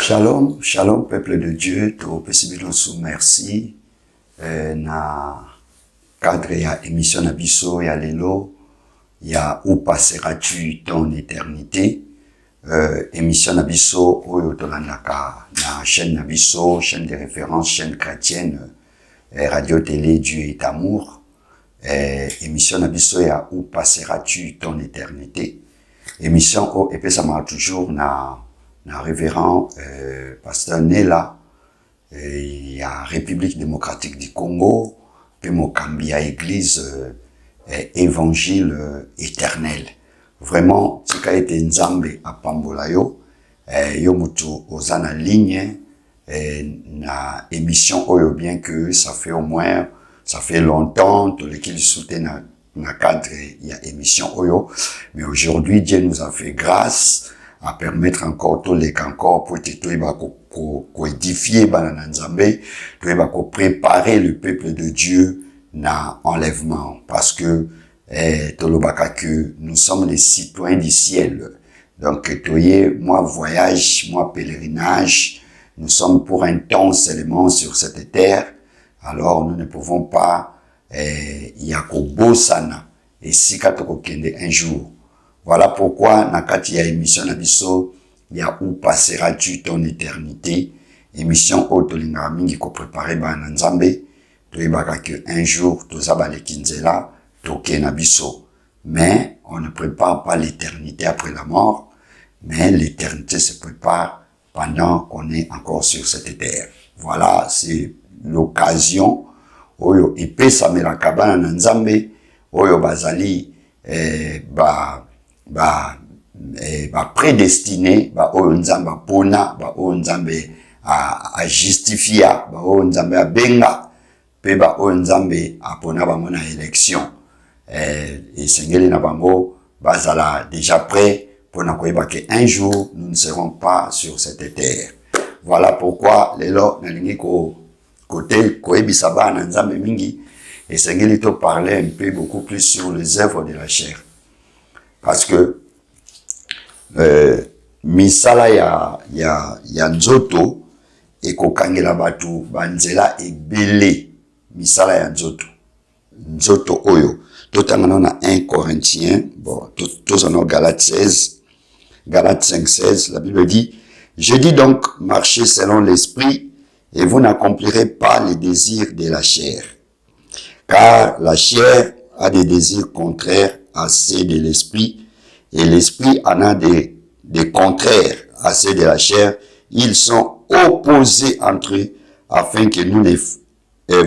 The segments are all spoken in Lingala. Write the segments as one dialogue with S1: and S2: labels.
S1: Shalom, shalom, peuple de Dieu, to pesibilon sous merci, na cadre ya émission na biso ya lelo, ya où passeras-tu ton éternité, émission na biso, oyo tolandaka na chaîne na biso, chaîne de référence, chaîne chrétienne, radio télé Dieu est amour, émission na biso ya où passeras-tu ton éternité, émission o epesama toujours na révérend pasteur Nela, il y a République démocratique du Congo, puis Mokambi à église évangile éternel. Vraiment, ce qui a été Nzambe à Pambolayo, yo mutu ozana ligne, na émission oyo, bien que ça fait au moins, ça fait longtemps, tout le qui soutient na cadre, il y a émission oyo, mais aujourd'hui, Dieu nous a fait grâce à permettre encore tous les encore pour édifier banana Nzambe, pour préparer le peuple de Dieu na enlèvement, parce que que nous sommes les citoyens du ciel. Donc moi voyage, moi pèlerinage, nous sommes pour un temps seulement sur cette terre, alors nous ne pouvons pas yakobo sana et si katoko kende un jour. Voilà pourquoi, nakati ya émission na biso, ya où passeras-tu ton éternité, émission o tolinga mingi ko préparer ba na Nzambe, toyebaka que un jour, tozaba le kinzela, toke na biso. Mais, on ne prépare pas l'éternité après la mort, mais l'éternité se prépare pendant qu'on est encore sur cette terre. Voilà, c'est l'occasion, oyo epesa mela kabana na Nzambe, oyo bazali, prédestiné, oyo Nzambe pona, oyo Nzambe a justifia, oyo Nzambe a benga, pe oyo Nzambe a pona bango na élection. Et sengeli na bango, bazala déjà prêt, pona koyeba que un jour, nous ne serons pas sur cette terre. Voilà pourquoi, lelo, nalingi côté koyebisa ba na Nzambe mingi, et sengeli to parler un peu beaucoup plus sur les œuvres de la chair. Parce que misala ya nzoto ekokangela batu banzela ebele misala ya nzoto oyo totangana na 1 Corinthiens bon tozana Galates 5:16 la Bible dit je dis donc marchez selon l'esprit et vous n'accomplirez pas les désirs de la chair car la chair a des désirs contraires à ceux de l'esprit, et l'esprit en a des contraires à ceux de la chair. Ils sont opposés entre eux, afin que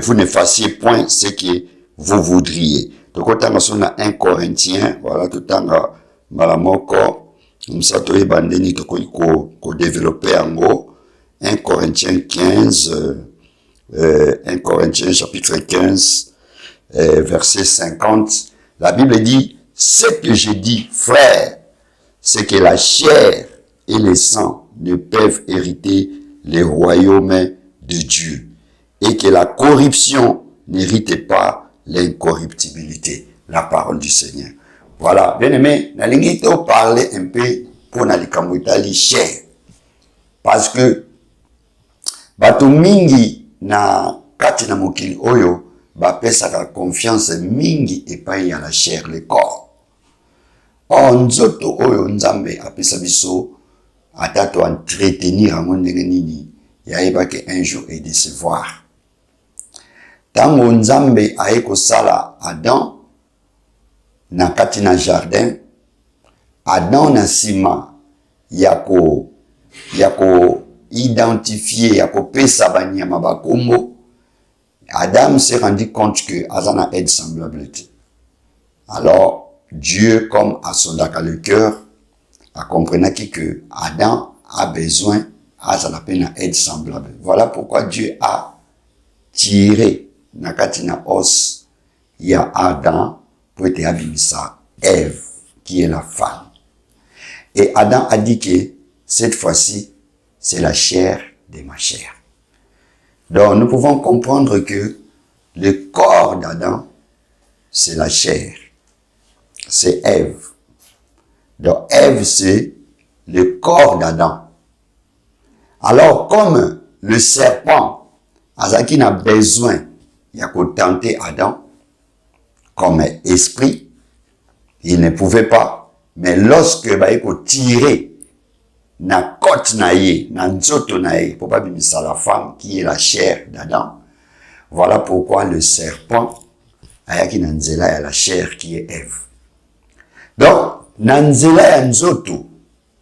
S1: vous ne fassiez point ce que vous voudriez. Donc, quand on a 1 Corinthiens, voilà, tout le temps, malamoko, comme ça, tu es bandeni, tu ko développer en gros, 1 Corinthiens 15, 1 Corinthiens chapitre 15, verset 50, la Bible dit, ce que je dis, frère, c'est que la chair et le sang ne peuvent hériter les royaumes de Dieu et que la corruption n'hérite pas l'incorruptibilité. La parole du Seigneur. Voilà, bien aimé, nalingi to parler un peu pour nalikambo itali chair. Parce que, bato mingi na kati na mokili oyo, bapesaka confiance mingi epai à la chair, le corps. Or, nzoto oyo Nzambe apesa biso, atato entretenir ango ndenge nini, yaeba ke un jour et décevoir. Tango Nzambe aye kosala Adam, na kati na jardin, Adam na sima, yako identifier, yako pesa banyama bakombo, Adam s'est rendu compte que Azana aide semblabilité. Alors, Dieu, comme à son le cœur, a compris que Adam a besoin, Azana peine aide semblable. Voilà pourquoi Dieu a tiré Nakatina os, il y a Adam pour être abimisa, Ève, qui est la femme. Et Adam a dit que cette fois-ci, c'est la chair de ma chair. Donc, nous pouvons comprendre que le corps d'Adam, c'est la chair. C'est Ève. Donc, Ève, c'est le corps d'Adam. Alors, comme le serpent, Azaki n'a besoin, il y a qu'à tenter Adam, comme esprit, il ne pouvait pas. Mais lorsque, il faut tirer, na côte naïe, na nzoto naïe, pour pas bimisa la femme qui est la chair d'Adam. Voilà pourquoi le serpent, ayaki nanzela ya la chair qui est Ève. Donc, nanzela ya nzoto,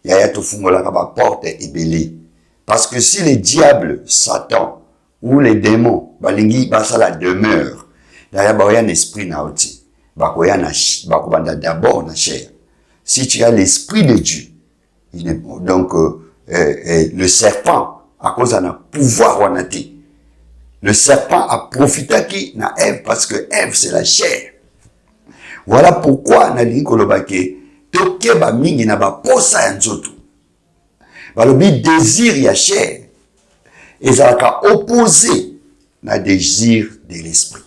S1: yaya tofungola kaba porte ebele. Parce que si les diables, Satan, ou les démons, balingi basa la demeure, yaya baoya n'esprit na oti, bakoya na, bakobanda d'abord na chair. Si tu as l'esprit de Dieu, donc, le serpent, à cause d'un pouvoir wanati, le serpent a profité qui na Ève, parce que Ève, c'est la chair. Voilà pourquoi, na lingi kolobake, toke ba mingi na ba posa ya nzoto. Balobi désir ya chair, et ça va opposer na désir de l'esprit.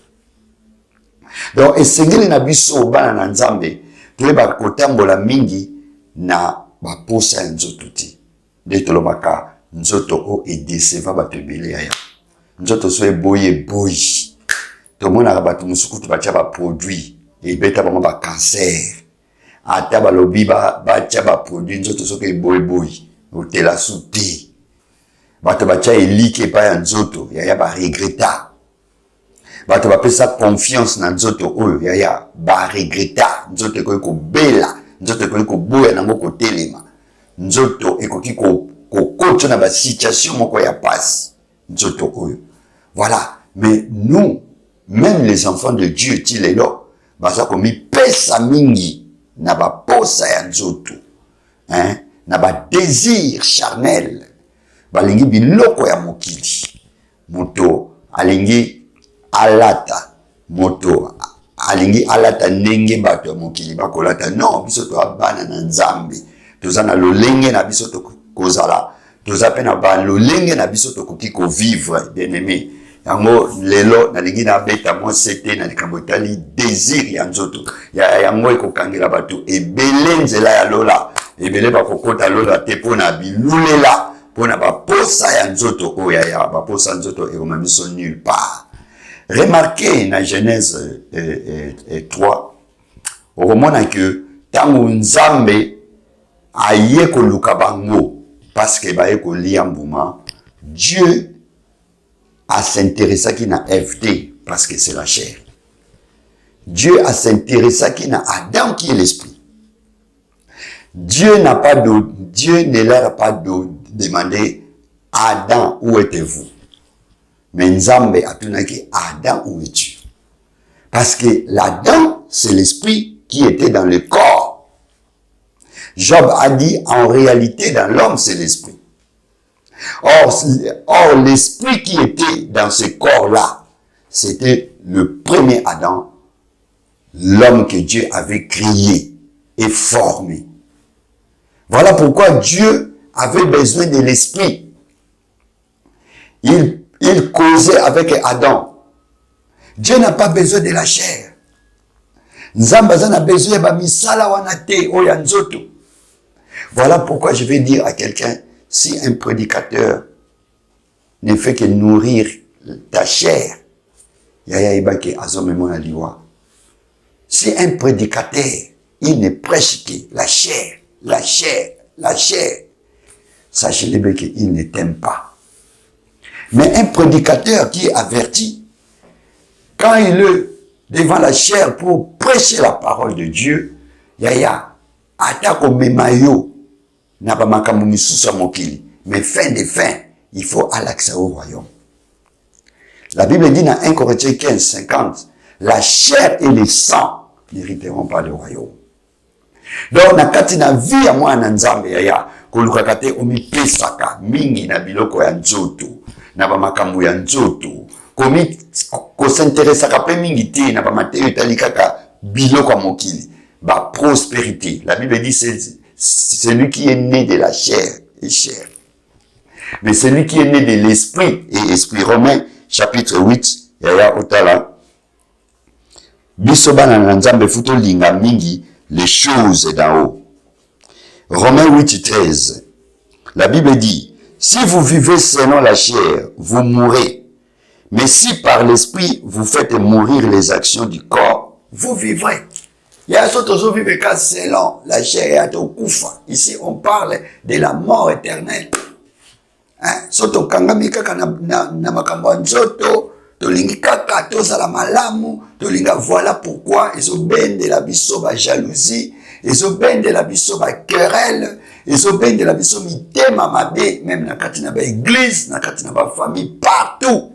S1: Donc, et sengeli na biso bana na nzambe, tole ba kotambola mingi na ba posa ya nzoto ti. De tolobaka nzoto o e déceva bato ebele yaya. Nzoto so eboye boyi. Tomona bato musukutu batia ba produit e beta bango ba cancer. Ata balobi batia ba produit nzoto so ke eboye boyi. Otela souti. Bato batia elike pa ya nzoto yaya ba regreta. Bato bapesa confiance na nzoto oyo yaya ba regreta. Nzoto ekoki kobela, nzoto ekoki koboya nango kotelema. Nzoto ekoki kokoto na ba situation moko ya passe. Nzoto oyo. Voilà. Mais nous, même les enfants de Dieu, tilelo, baza komi pesa mingi na ba posa ya nzoto. Hein? Na ba désir charnel. Balingi biloko ya mokili. Moto alingi alata. Moto alingi alata ndenge bato ya mokili bakolata. Non, biso to abana na nzambe. Toza na lolenge na biso to kozala. Toza pe na ba lolenge na biso to koki ko vivre, bien aimé. Yango lelo na lingi na beta mo sete na likambo tali désir ya nzoto. Ya yango ekokangela bato ebele nzela ya lola. Ebele bakokota lola te pona bilulela. Pona ba posa ya nzoto oya ya ba posa nzoto ekomamiso nulle part. Remarquez na Genèse 3, on remonte que tango nzambe aye koluka bango parce que baye kolia mbuma, Dieu a s'intéressé qui na FT parce que c'est la chair. Dieu a s'intéressé qui na Adam qui est l'esprit. Dieu ne leur a pas demandé Adam où êtes-vous? Mais Nzambe a tunaki Adam où es-tu? Parce que l'Adam c'est l'esprit qui était dans le corps. Job a dit en réalité dans l'homme c'est l'esprit. Or l'esprit qui était dans ce corps-là, c'était le premier Adam, l'homme que Dieu avait créé et formé. Voilà pourquoi Dieu avait besoin de l'esprit. Il causait avec Adam. Dieu n'a pas besoin de la chair. Nzambaza n'a besoin de misala wanate oya nzoto. Voilà pourquoi je vais dire à quelqu'un, si un prédicateur ne fait que nourrir ta chair, yaya ibake azomemo na liwa. Si un prédicateur, il ne prêche que la chair, la chair, la chair, sachez-le qu'il ne t'aime pas. Mais un prédicateur qui est averti, quand il est devant la chair pour prêcher la parole de Dieu, yaya, atako memayo, n'a pas makambo misusa mokili. Mais fin de fin, il faut aller l'accès au royaume. La Bible dit dans 1 Corinthiens 15, 50, la chair et le sang n'hériteront pas le royaume. Donc, na kati na vie ya mwana nzambe yaya, koluka kate omi pesaka, mingi na biloko ya nzoto, na ba makambo ya nzoto, komi ko s'intéresse ka mingi te na ba mateyo etali kaka biloko ya mokili, ba prospérité. La Bible dit c'est celui qui est né de la chair et chair. Mais celui qui est né de l'esprit et esprit. Romains chapitre 8, yaya otala. Biso bana na nzambe futo linga mingi les choses d'en haut. Romains 8, 13. La Bible dit, Si vous vivez selon la chair, vous mourrez. Mais si par l'esprit, vous faites mourir les actions du corps, vous vivrez. Il y a surtout vivre selon la chair et kufa. Ici, on parle de la mort éternelle. Soto kangami kaka na makambo nzoto, tolingi kaka tozala malamu, tolinga voilà pourquoi ils ont ben de la biso ba jalousie, ils ont ben de la biso ba querelle, ils ont ben de la biso mitema mabe, même na kati na ba église, na kati na ba famille, partout.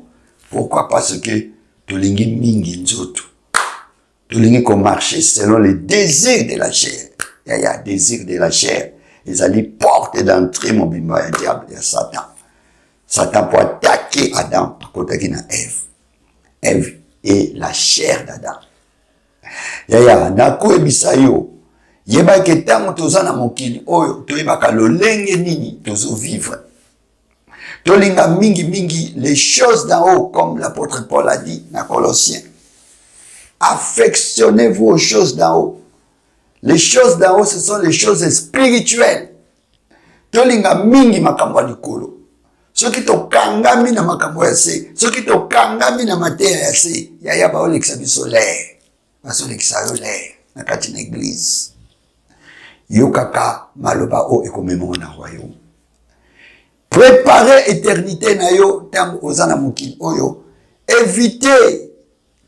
S1: Pourquoi? Parce que tolingi mingi nzoto. Tolingi qu'on marche selon les désirs de la chair. Il y a désir de la chair. Ils allaient porter d'entrée mon bimba et diable et Satan. Satan pour attaquer Adam, à côté de Ève. Ève est la chair d'Adam. Yaya, nako ebisayo. Yeba ketango tozana mokili oyo, toyeba lolenge nini tozo vivre. Tolinga mingi les choses d'en haut, comme l'apôtre Paul a dit dans Colossiens. Affectionnez-vous aux choses d'en haut. Les choses d'en haut, ce sont les choses spirituelles. Tolinga mingi makambo likolo. Ce qui to kangami na makambo ya se, ce qui to kangami na materia ya se, yaya ba olekisa biso l'air. Baso olekisa yo l'air na kati na église. Yo kaka maloba o ekomemo na royaume. Préparer éternité na yo tango ozana mokili oyo. Éviter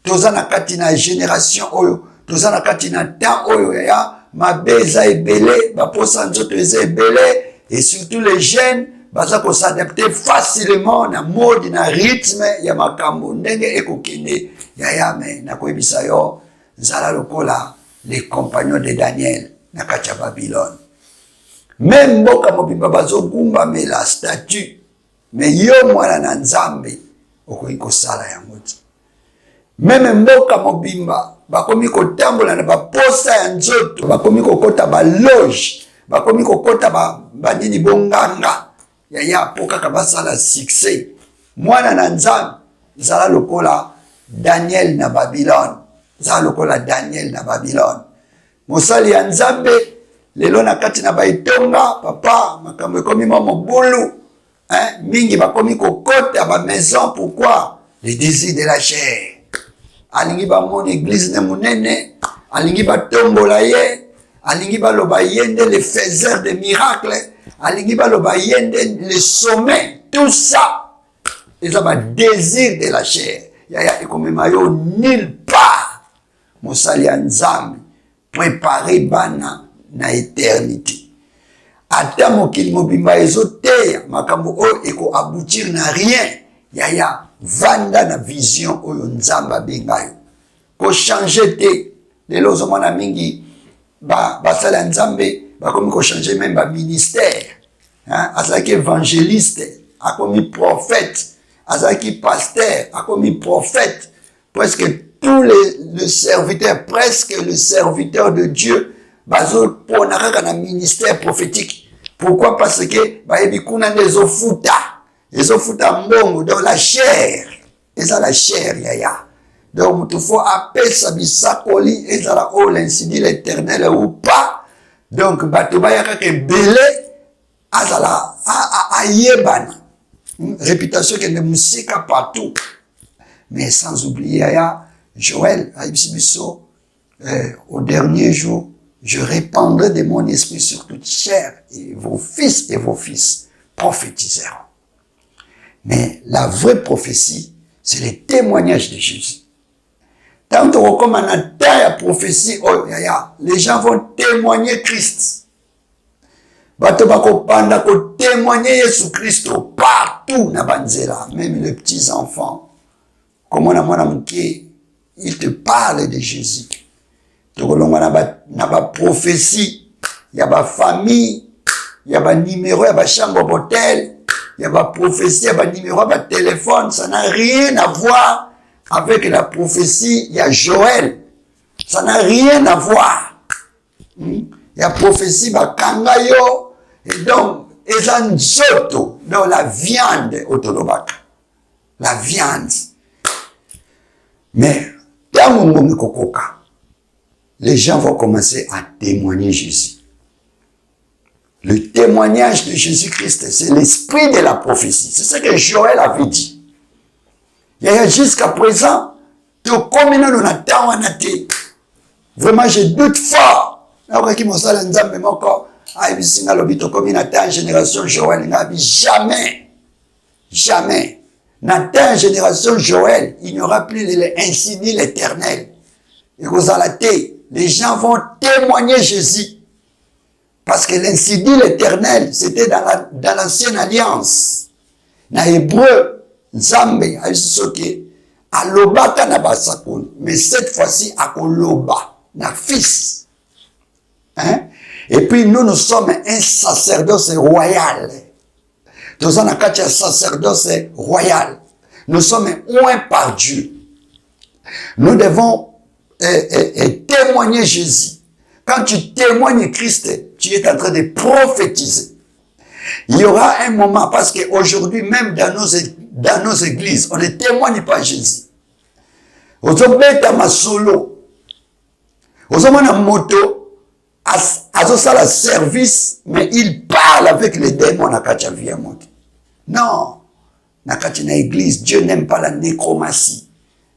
S1: tozana kati na génération oyo, tozana kati na temps oyo ya mabeza ebele, baposa nzoto eza ebele, et surtout les jeunes baza ko s'adapter facilement na mode na rythme ya makambo ndenge ekokende ya me na koyebisa yo nzala lokola les compagnons de Daniel na kati ya Babylone. Même mboka mobimba bazogumba me la statue, mais yo mwana na nzambe okoki kosala yango te. Même mboka mobimba bakomi kotambola na baposa ya nzoto, bakomi kokota baloge, bakomi kokota banini bonganga ya po kaka basala succès. Mwana na nzambe zala lokola Daniel na Babylone, zala lokola Daniel na Babylone. Mosali ya nzambe lelo na kati na baitonga papa makambo ekomi mobulu, mingi bakomi kokota ba maison. Pourquoi? Les désirs de la chair. Alingi ba mon église ne munene, alingi ba tombola ye, alingi ba loba yende le faiseur de miracles, alingi ba loba yende le sommet. Tout ça, ils ont un désir de la chair. Yaya ekomema yo nulle part. Mosali ya nzambe préparer bana na éternité. Ata mokili mobimba ezoteya makambo oyo eko aboutir na rien. Yaya vanda na vision oyo nzamba bengayo. Ko changer te. Lelo zomona mingi basala nzambe bakomi ko changer même ba ministère. Azaki évangéliste, akomi prophète, azaki pasteur, akomi prophète. Presque tous les serviteurs, presque le serviteur de Dieu, bazo ponaka na ministère prophétique. Pourquoi? Parce que bayebi kuna nezofuta. Ezofuta mbongo dans la chair. Eza la chair yaya. Donc il faut appeler sa bisakoli ezala o l'insi dit l'Éternel ou pas. Donc bato bayaka ke belé azala ayebana. Réputation que ne musika partout. Mais sans oublier yaya Joël aïbisibiso au dernier jour je répandrai de mon esprit sur toute chair et vos fils prophétiseront. Mais la vraie prophétie, c'est le témoignage de Jésus. Tant qu'on recommande à la prophétie, les gens vont témoigner Christ. Bato bako panda ko témoigner Jésus Christ partout na banzela, même les petits enfants. Comme on a mon il te parle de Jésus. Na ba prophétie, il y a ba famille, il y a ba numéro, il y a ba chambre d'hôtel, il y a ba prophétie, il y a ba numéro, ba téléphone, ça n'a rien à voir avec la prophétie, il y a Joël. Ça n'a rien à voir. Il y a prophétie ba kangayo et donc ezan zoto dans la viande autolobaka. La viande. Mais dans mon kokoka les gens vont commencer à témoigner Jésus. Le témoignage de Jésus-Christ, c'est l'esprit de la prophétie. C'est ce que Joël avait dit. Et jusqu'à présent, vraiment, je doute fort. Génération Joël, jamais, jamais. Dans la génération Joël, il n'y aura plus ainsi dit l'Éternel. Les gens vont témoigner Jésus. Parce que l'ainsi dit l'Éternel, c'était dans l'ancienne alliance. Dans l'hébreu, Nzambe, alobaka na basakol, mais cette fois-ci, akoloba, na fils. Hein? Et puis nous sommes un sacerdoce royal. Nous sommes un sacerdoce royal. Nous sommes oints par Dieu. Nous devons témoigner Jésus. Quand tu témoignes Christ, tu es en train de prophétiser. Il y aura un moment, parce qu'aujourd'hui, même dans nos églises, on ne témoigne pas Jésus. Ozobeta masolo. Ozomana moto, azosala service, mais il parle avec les démons na kacha via moto. Non. Na kacha na église, Dieu n'aime pas la nécromancie.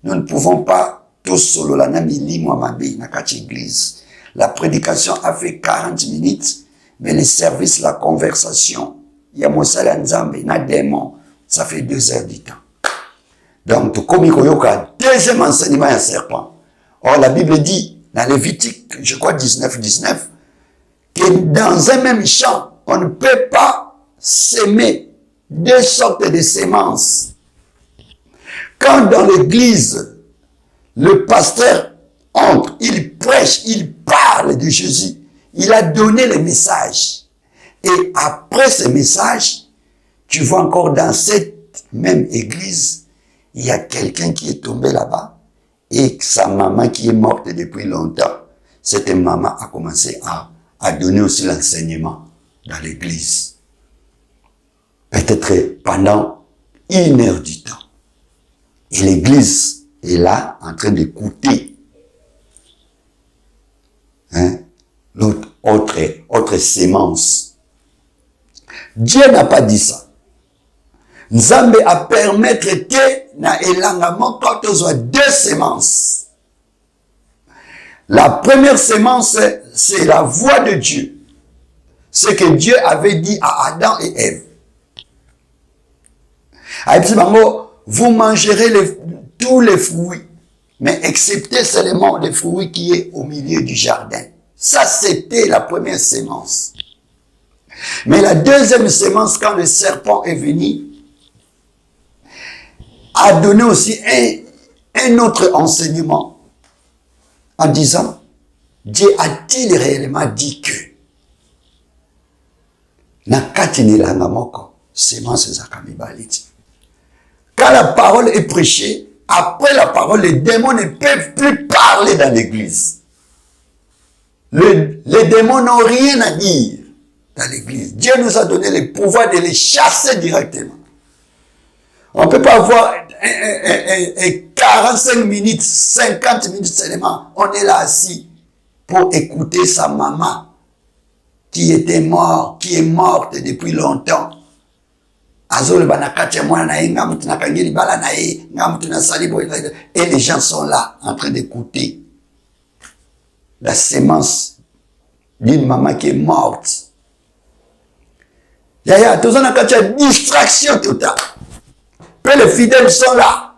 S1: Nous ne pouvons pas tous solo la namili moamabi na kacha église. La prédication a fait 40 minutes, mais le service, la conversation, il y a Moussala Nzambe, il y a démon, ça fait 2 heures du temps. Donc, comme il y a deuxième enseignement à serpent. Or, la Bible dit, dans Lévitique, je crois 19, que dans un même champ, on ne peut pas s'aimer 2 sortes de semences. Quand dans l'église, le pasteur entre, il prêche, il parle de Jésus. Il a donné le message. Et après ce message, tu vois encore dans cette même église, il y a quelqu'un qui est tombé là-bas et sa maman qui est morte depuis longtemps. Cette maman a commencé à donner aussi l'enseignement dans l'église. Peut-être pendant 1 heure du temps. Et l'église est là en train d'écouter. Hein? L'autre, autre sémence. Dieu n'a pas dit ça. Nzambe a permettre que na elangamo quand on soit 2 sémences. La première sémence, c'est la voix de Dieu. Ce que Dieu avait dit à Adam et Ève. Vous mangerez tous les fruits, mais excepté seulement les fruits qui est au milieu du jardin. Ça, c'était la première sémence. Mais la deuxième sémence, quand le serpent est venu, a donné aussi un autre enseignement en disant, Dieu a-t-il réellement dit que quand la parole est prêchée, après la parole, les démons ne peuvent plus parler dans l'église. Les démons n'ont rien à dire dans l'église. Dieu nous a donné le pouvoir de les chasser directement. On ne peut pas avoir 45 minutes, 50 minutes seulement. On est là assis pour écouter sa maman qui était morte, qui est morte depuis longtemps. Et les gens sont là en train d'écouter la sémence d'une maman qui est morte. Il y a une distraction totale. Puis les fidèles sont là.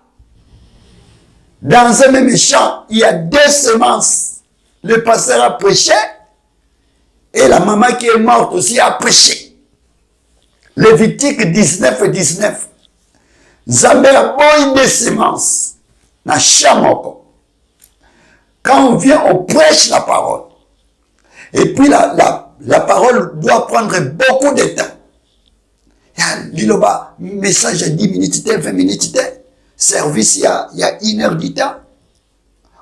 S1: Dans un même champ, il y a 2 semences. Le pasteur a prêché et la maman qui est morte aussi a prêché. Lévitique 19. Nzambe a boy 2 semences. Na chamoko. Quand on vient, on prêche la parole. Et puis la parole doit prendre beaucoup de temps. Il y a message à 10 minutes, 20 minutes, service il y a 1 heure du temps,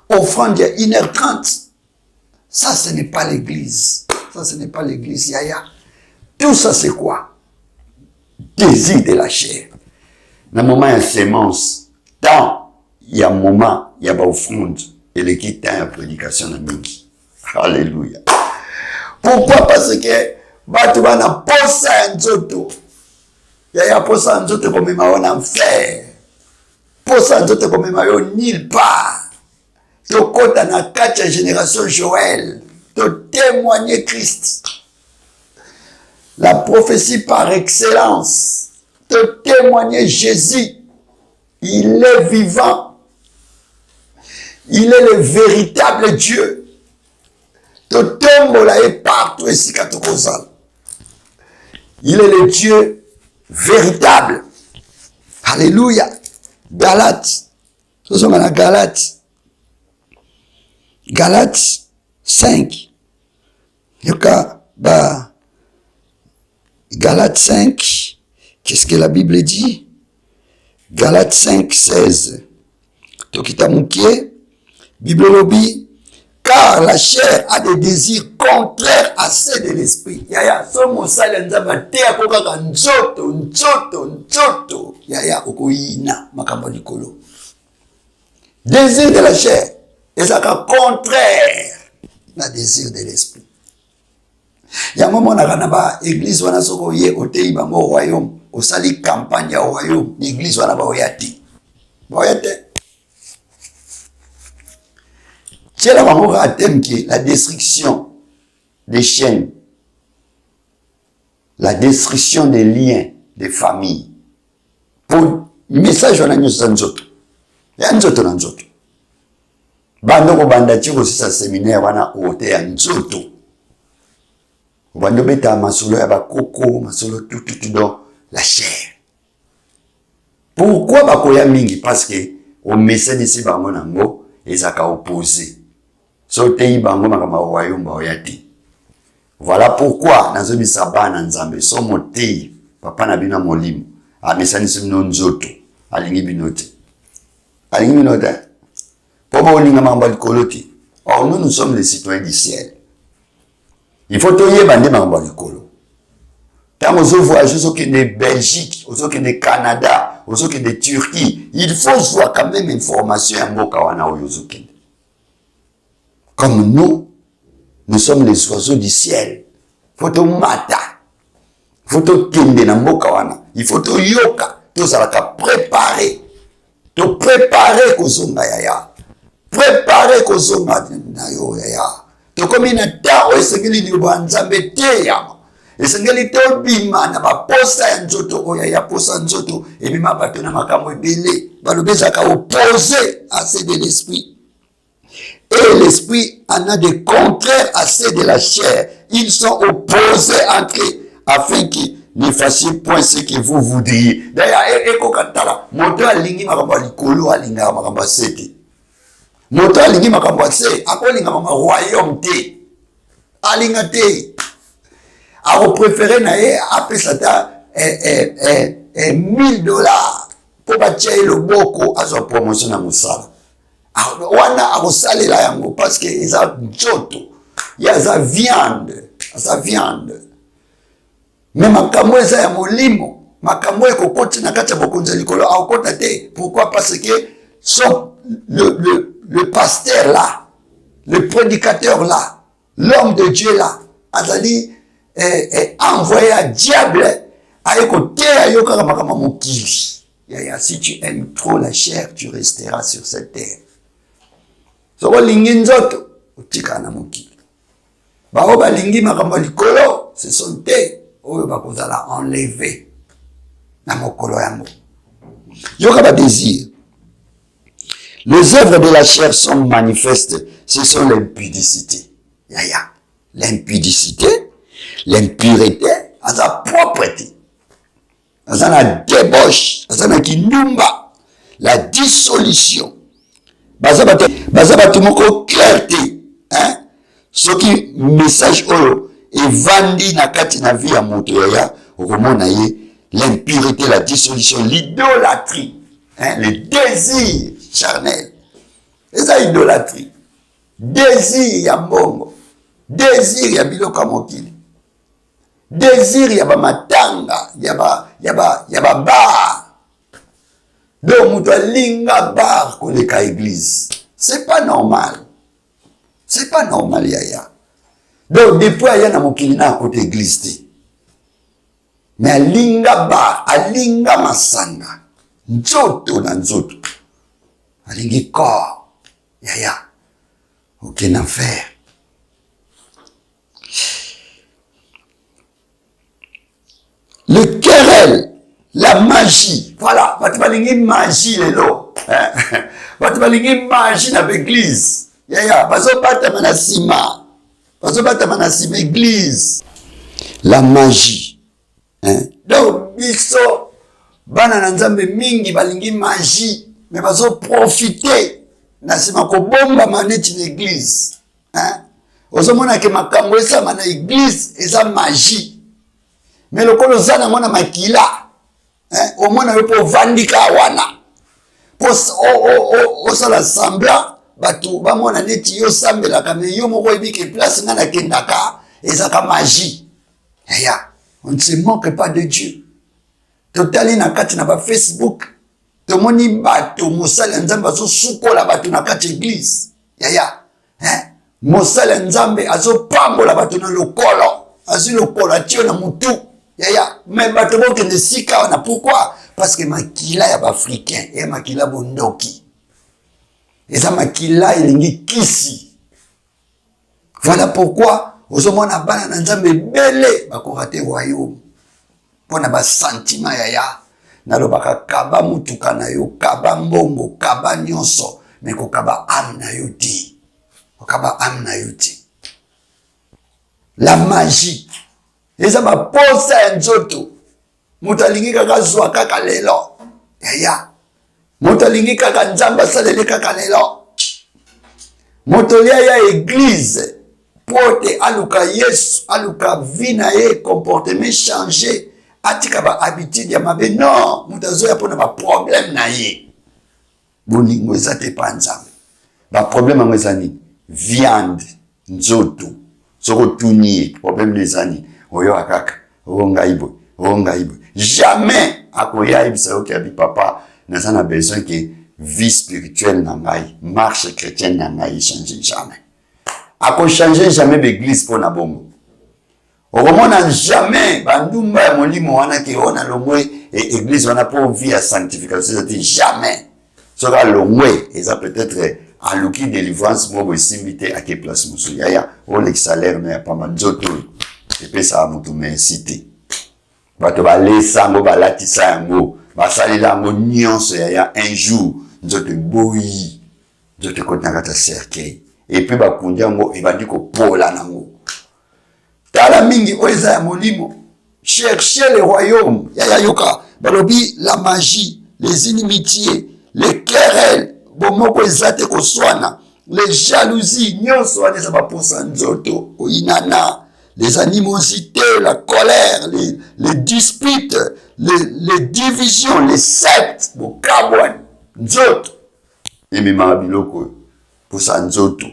S1: offrande il y a 1h30. Ça, ce n'est pas l'église. Ça, ce n'est pas l'église. Tout ça, c'est quoi? Désir de la chair. Dans le moment, il y a sémence. Tant, il y a un moment, il y a une offrande. Et l'équipe a une prédication de midi. Alléluia. Pourquoi? Parce que Batu bana posa ya nzoto. Ya posa ya nzoto komema yo na enfer. Posa ya nzoto komema yo nulle part. Tokota na kati ya génération Joël. To témoigner Christ. La prophétie par excellence. Te témoigner Jésus. Il est vivant. Il est le véritable Dieu. Te tombola est partout ici katokozal. Il est le Dieu véritable. Alléluia. Galates. Ce sont la Galates. Galates 5. Yoka, Galates 5. Qu'est-ce que la Bible dit? Galates 5, 16. Tokita Mouké, Bible lobby, car la chair a des désirs contraires à ceux de l'esprit. Yaya, somo salenza te akokaka nzoto. Yaya, okoyina makambo likolo. Désir de la chair, et ça contraire na désir de l'esprit. Ya moment na kanaba église wana soko ye otei bango royaume, osali campagne ya royaume, église wana ba oyati. Ba oyate. C'est la bango ka temki la destruction des chaînes. La destruction des liens des familles. Pour message wana nyosa nzoto. Ya nzoto na nzoto. Bando ko banda chiko sisa séminaire wana ote ya nzoto. Bando beta masolo ya bakoko, masolo tout dans la chair. Pourquoi bakoya mingi? Parce que au message ici bango nango ezaka opposé. Sotei bango makama royaume ba oyati. Voilà pourquoi nazo bisaba na nzambe so motei papa na bina molimo. A message simno nzoto alingi binote. Alingi binote. Pobo olinga mamba likoloti. Or nous sommes les citoyens du ciel. Il faut toyer bande mamba likolo. Tant aux voyages aux de Belgique, aux de Canada, aux de Turquie, il faut voir quand même information à Mokawana ou Yozuki. Comme nous sommes les oiseaux du ciel. Faut to mata. Faut to kende na Mokawana. Il faut to yoka. To salaka préparer. To préparer kozonga yaya. Préparer kozonga na yo yaya. To komi na ta o esengeli ni banzambe te yama. Esengeli to bima na ba posa ya nzoto oya ya posa nzoto e bima bato na makambo ebele balobeza ka opposé à ceux de l'esprit. Et l'esprit en a des contraires à ceux de la chair. Ils sont opposés entre eux afin qu'ils ne fassiez point ce que vous voudriez. D'ailleurs, ekokatala moto alingi makambo likolo alinga makambo sete. Moto alingi makambo se akolinga mama royaume te. Alinga te. A préféré na ye apesa ta $1000 pour batia le boko azo promotion na musala. Wana akosalela yango parce que eza nzoto. Ya za viande, Mais makambo eza ya molimo, makambo ekokoti na kati ya bokonzi likolo akokota te. Pourquoi? Parce que le pasteur là, le prédicateur là, l'homme de Dieu là, azali envoyé à diable à écouter à yoka makama mokili. Si tu aimes trop la chair, tu resteras sur cette terre. Soko lingi nzoto utika na mokili. Bao ba lingi makamba likolo, ce sont te oyo bakozala enlever na mokolo yango. Yoka ba désir. Les œuvres de la chair sont manifestes, ce sont l'impudicité. L'impudicité, l'impureté, à sa propreté, à sa débauche, à sa kinumba, la dissolution. Baza batumoko clarté, hein? Ce qui message oyo et vandi na kati na vie à motoya, okomona ye l'impureté, la dissolution, l'idolâtrie, hein? Le désir charnel. Et ça idolâtrie. Désir ya mbongo. Désir ya biloka mokili. Désir ya ba matanga, ya ba bar. Donc muto linga bar koleka église. C'est pas normal. C'est pas normal yaya. Donc, depuis, il y a un mokili na côté église. Mais alinga ba, alinga masanga. Nzoto na nzoto. Alingi corps. Yaya. Aucune affaire. Le querelle, la magie. Voilà. Batu balingi magie lelo. Batu balingi magie na l'église. Yaya. Bazo bata manasima. Bazo bata manasima église. La magie. Donc, biso, bana na nzambe mingi balingi magie. Mais bazo profiter. Nasima ko bomba maneti l'église. Ozo mona ke makambo esa mana église esa magie. Mais le kolo zana mona makila. Au mona yopo vandika wana. O sala semblant batu ba mona neti yo sambela kame yo moko ebike place ngana kendaka esa ka magie. Yaya, on ne se moque pas de Dieu. Totali na kati na ba Facebook. Tomoni bato mosala nzambe azo sukola bato na kati église. Yaya. Mosala nzambe azo pambola bato na lokolo. Azo lokolo tio na mutu. Yaya. Mais bato boke ne sika wana. Pourquoi? Parce que makila ya bafricain. Et makila bondoki. Et ça makila elingi kisi. Voilà pourquoi. Ozomona bana na nzambe bele. Bako rate royaume. Pona ba sentiment yaya. Nalobaka kaba mutuka na yo, kaba mbongo, kaba nyonso, mais ko kaba âme na yo ti. Ko kaba âme na yo ti. La magie. Eza ba posa ya nzoto. Mutalingi kaka zwa kaka lelo. Yaya. Mutalingi kaka nzamba salele kaka lelo. Motolia ya église. Pote aluka Yesu, aluka vina ye, comportement changé. Atika ba habitude ya mabe non mutazo ya pona ba problème na ye bolingo ezate panzambe ba problème ngwezani viande nzoto soko tuni problème nezani oyo akaka onga ibo jamais akoya ibisa oki abi papa na besoin que vie spirituelle na ngai marche chrétienne na ngai change jamais ako changer jamais l'église pona bongo. Okomona jamais bandumba ya molimo wana ki ona longwe et église wana pour vie à sanctification jamais. Sera longwe et ça peut-être en luki délivrance mo bo simité à quelle place musu yaya on le salaire mais pas manzoto et puis ça mutu mais cité. Bato ba lesa ngo ba latisa ngo ba salila ngo nyonso yaya un jour nzoto boyi nzoto ko nakata cercueil et puis ba kundia ngo e ba diko pola nango. Tala mingi oeza ya molimo. Cherchez le royaume. Yaya yoka. Balobi la magie, les inimitiés, les querelles. Bomoko ezate koswana. Les jalousies. Nyonso wane sa baposa nzoto. Oinana. Les animosités, la colère, les disputes, les divisions, les sectes. Bokabwan. Nzoto. Emi mabiloko. Posa nzoto.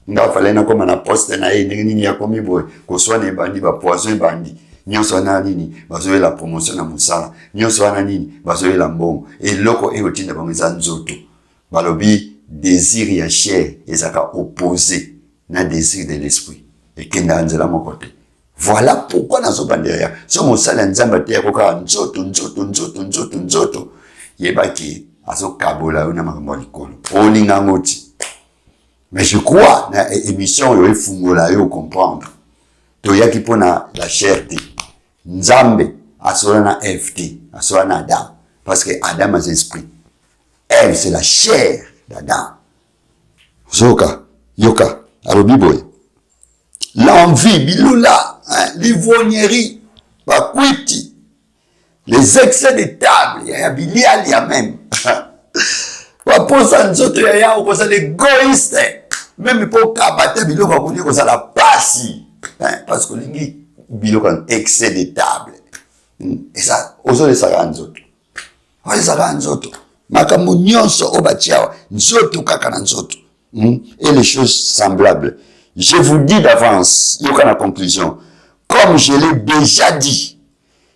S1: Nga fallait na koma na poste na ye nini ya komi boy ko swane bandi ba poison bandi nyonso na nini bazoe la promotion na musala nyonso na nini bazoe la mbongo et loko e otinda bangeza nzoto balobi désir ya chair ezaka opposé na désir de l'esprit et kenda nzela mokote. Voilà pourquoi nazo bandeya so musala nzamba te yakoka nzoto yebaki azo kabola una makambo likolo oninga ngoti. Mais je crois, dans l'émission, il faut comprendre. Tu y a qui pona la chair. Nzambe, asolana FT, asolana Adam. Parce que Adam a l'esprit. Ève, c'est la chair d'Adam. Zoka, yoka, arobiboy. L'envie, biloula, l'ivrognerie, bakwiti, les excès de table, il y a bilial, il y a même. Waposa nzoto ya okosa l'égoïste. Même pour kabate biloko akuni kosa la pasi. Parce que lingi biloko en excès de table. Et ça, ozo le saka nzoto. Ozo saka nzoto. Makambo nyonso obatiawa nzoto kaka na nzoto. Et les choses semblables. Je vous dis d'avance, yoka na conclusion, comme je l'ai déjà dit,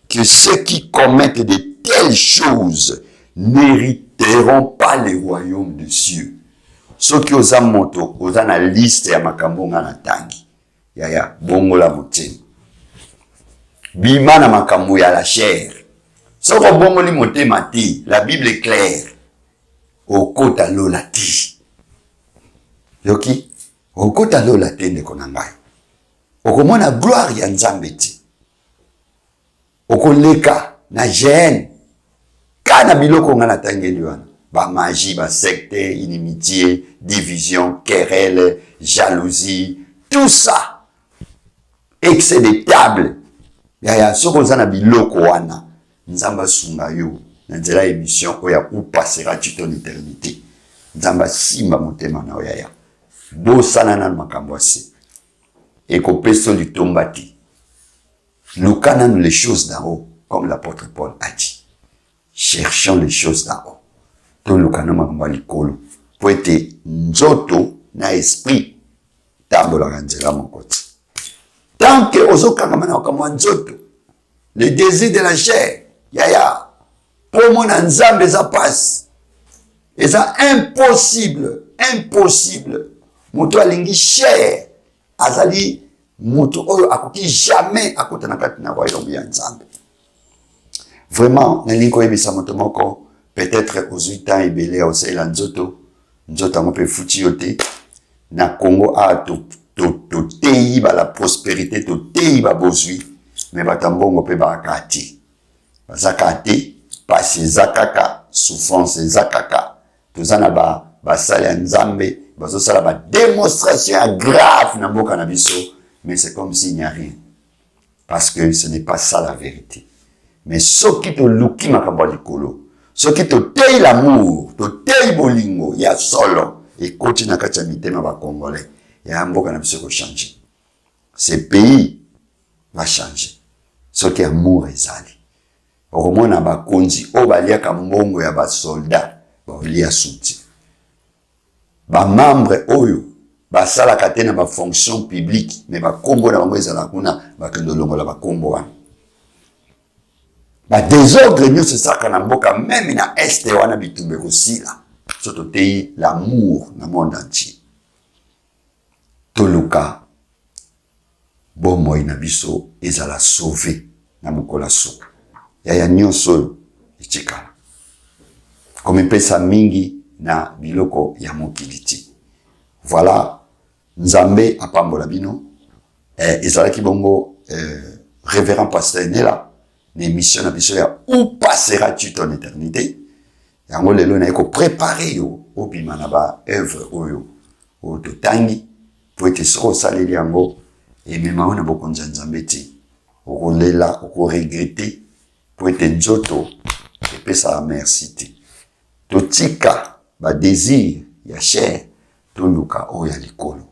S1: que ceux qui commettent de telles choses n'hériteront pas les royaumes des cieux. Ceux qui osent moto, osent na liste ya makambo nga na tangi. Yaya, bongo la motema. Bima na makambo ya la chair. Soko bongo li motema ti, la Bible est claire. Okota lola ti. Yoki, okota lola te ndeko na ngai. Okomona gloire ya Nzambe ti. Okoleka na gêne. Kana biloko nga na tangeli wana. Ba magie, ba secte, inimitié, division, querelle, jalousie, tout ça. Excès de table. Yaya, soko zana biloko wana. Nzamba sunga yo. Nanzela émission oya où passera-tu ton éternité. Nzamba simba motema na oyaya. Bosana na makambo ase. Eko peso litombati. Lukana nous les choses d'en haut, comme l'apôtre Paul a dit. Cherchons les choses d'en haut. To lukana makambo likolo. Po ete nzoto na esprit tambola kanzela mokoti. Tant que ozokanga na makambo nzoto, le désir de la chair, yaya, pour mon Nzambe ça passe. Et ça impossible. Muto alingi chair, azali muto oyo akoki jamais akotana kati na royaume ya Nzambe. Vraiment, nalingo ebisa moto moko peut-être aux 8 ans ebele au sela nzoto ngo pe futi yote na Congo a to teyi ba la prospérité to teyi ba bozwi mais batambongo pe ba kati. Bazakati pasi zakaka souffrance zakaka tozana ba sala Nzambe bazo sala ba démonstration grave na mboka na biso mais c'est comme s'il n'y a rien parce que ce n'est pas ça la vérité. Mais ce qui te luki makambo likolo, ce qui te teyi l'amour, te teyi bolingo ya solo et koti na kati ya mitema ba congolais ya mboka na biso ko changer. Ce pays va changer. Ce qui amour ezali. Oromona ba konzi o baliaka mbongo ya ba soldat, ba lia souti. Ba membre oyo ba sala katena ba fonction publique mais ba kombo na bango ezala kuna ba kendolongo la ba kombo wana. Ba désordre nyonso saka na mboka même na este wana bitumbe kosila. Soto teyi l'amour na monde entier. Toluka bomoy na biso ezala sauvé na mokola soko. Yaya nyonso ichikala. Comme pesa mingi na biloko ya mokiliti. Voilà, Nzambe apambola bino. Ezalaki bongo révérend pasteur Nela. L'émission na biso ya où passeras-tu ton éternité? Yango lelo na eko préparer yo obima na ba œuvre oyo o totangi pour être so saleli yango et même on a beaucoup de Nzambe ti o lela o regretter pour être nzoto et pe sa merci ti to tika ba désir ya chair to luka o ya likolo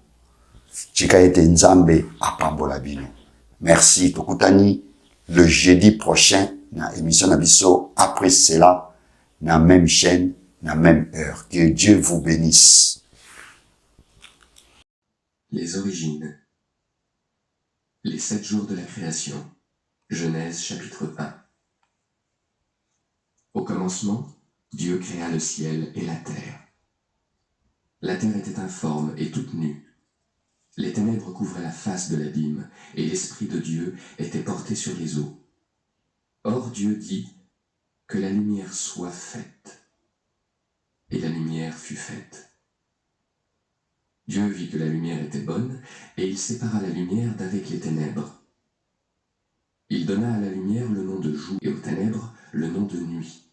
S1: tika ete Nzambe apambola bino. Merci to kutani le jeudi prochain, na émission Nabiso, après cela, na même chaîne, na même heure. Que Dieu vous bénisse.
S2: Les origines. Les 7 jours de la création. Genèse chapitre 1. Au commencement, Dieu créa le ciel et la terre. La terre était informe et toute nue. Les ténèbres couvraient la face de l'abîme, et l'Esprit de Dieu était porté sur les eaux. Or Dieu dit que la lumière soit faite. Et la lumière fut faite. Dieu vit que la lumière était bonne, et il sépara la lumière d'avec les ténèbres. Il donna à la lumière le nom de jour, et aux ténèbres le nom de nuit.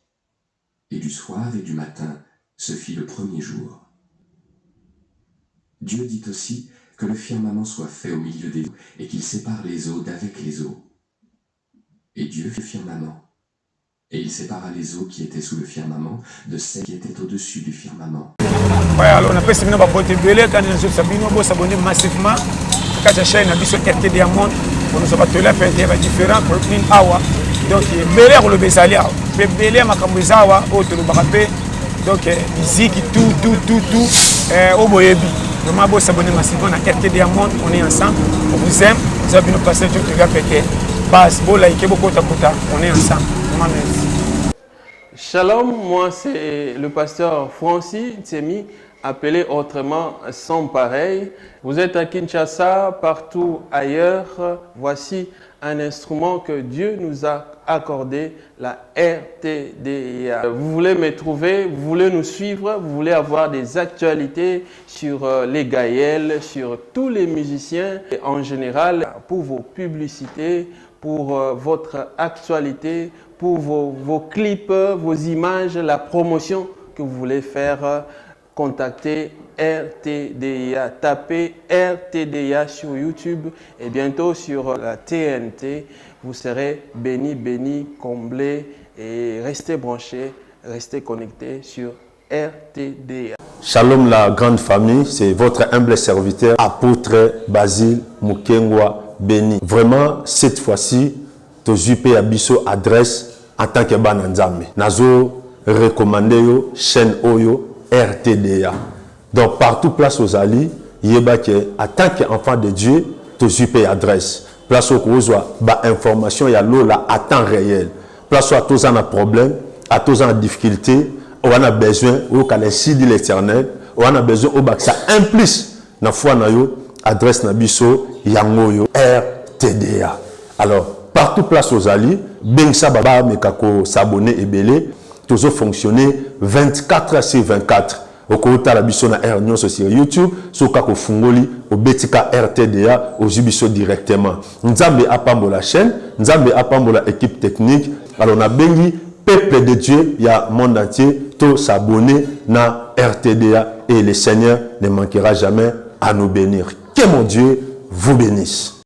S2: Et du soir et du matin se fit le premier jour. Dieu dit aussi que le firmament soit fait au milieu des eaux, et qu'il sépare les eaux d'avec les eaux. Et Dieu fit le firmament. Et il sépara les eaux qui étaient sous le firmament de celles qui étaient au-dessus du firmament.
S3: Ouais, alors on a fait une bonne belé quand nous sommes s'abonner massivement. Quand j'ai chaîne sur RT Diamond, on nous a battu là faire des différents pour une hour. Donc belé le besalia, belé makambuzawa autre le barapé. Donc musique tout au boyebi. Vraiment beau s'abonner massivement à RT Diamond, on est ensemble. On vous aime, vous avez nous passer tout le gars pété. Base, beau like, beau kota, on est ensemble.
S4: Shalom, moi c'est le pasteur Francis Tsemi appelé autrement sans pareil. Vous êtes à Kinshasa, partout ailleurs. Voici un instrument que Dieu nous a accordé, la RTDIA. Vous voulez me trouver, vous voulez nous suivre, vous voulez avoir des actualités sur les Gaëls, sur tous les musiciens en général, pour vos publicités, pour votre actualité, pour vos clips, vos images, la promotion que vous voulez faire. Contactez RTDIA, tapez RTDIA sur YouTube et bientôt sur la TNT. Vous serez bénis, comblés et restez branchés, restez connectés sur RTDIA.
S5: Shalom la grande famille, c'est votre humble serviteur, apôtre Basile Mukengwa Béni. Vraiment, cette fois-ci, Tozupe Abisso adresse en tant que Bananzame. Nazo recommandé yo chaîne Oyo RTDA. Donc partout place aux alliés, yebake en tant qu'enfant de Dieu, Tozupe adresse. Place au Kozwa, ba information ya l'eau là à temps réel. Place à tous en a problème, à tous en difficulté, on a besoin au calendrier de l'Éternel, on a besoin au bac ça implique na foi na yo adresse na biso yango yo RTDA. Alors partout place aux alliés, ben ça baba mekako s'abonner et belé. Toujours fonctionner 24 heures sur 24. Au côté la biso na R News sur YouTube, sur kako fungoli au Betika RTDA au Jubiso directement. Nzambe apambo la chaîne, Nzambe apambo la équipe technique. Alors on a béni peuple de Dieu, il y a monde entier, tout s'abonner na RTDA et le Seigneur ne manquera jamais à nous bénir. Que mon Dieu vous bénisse.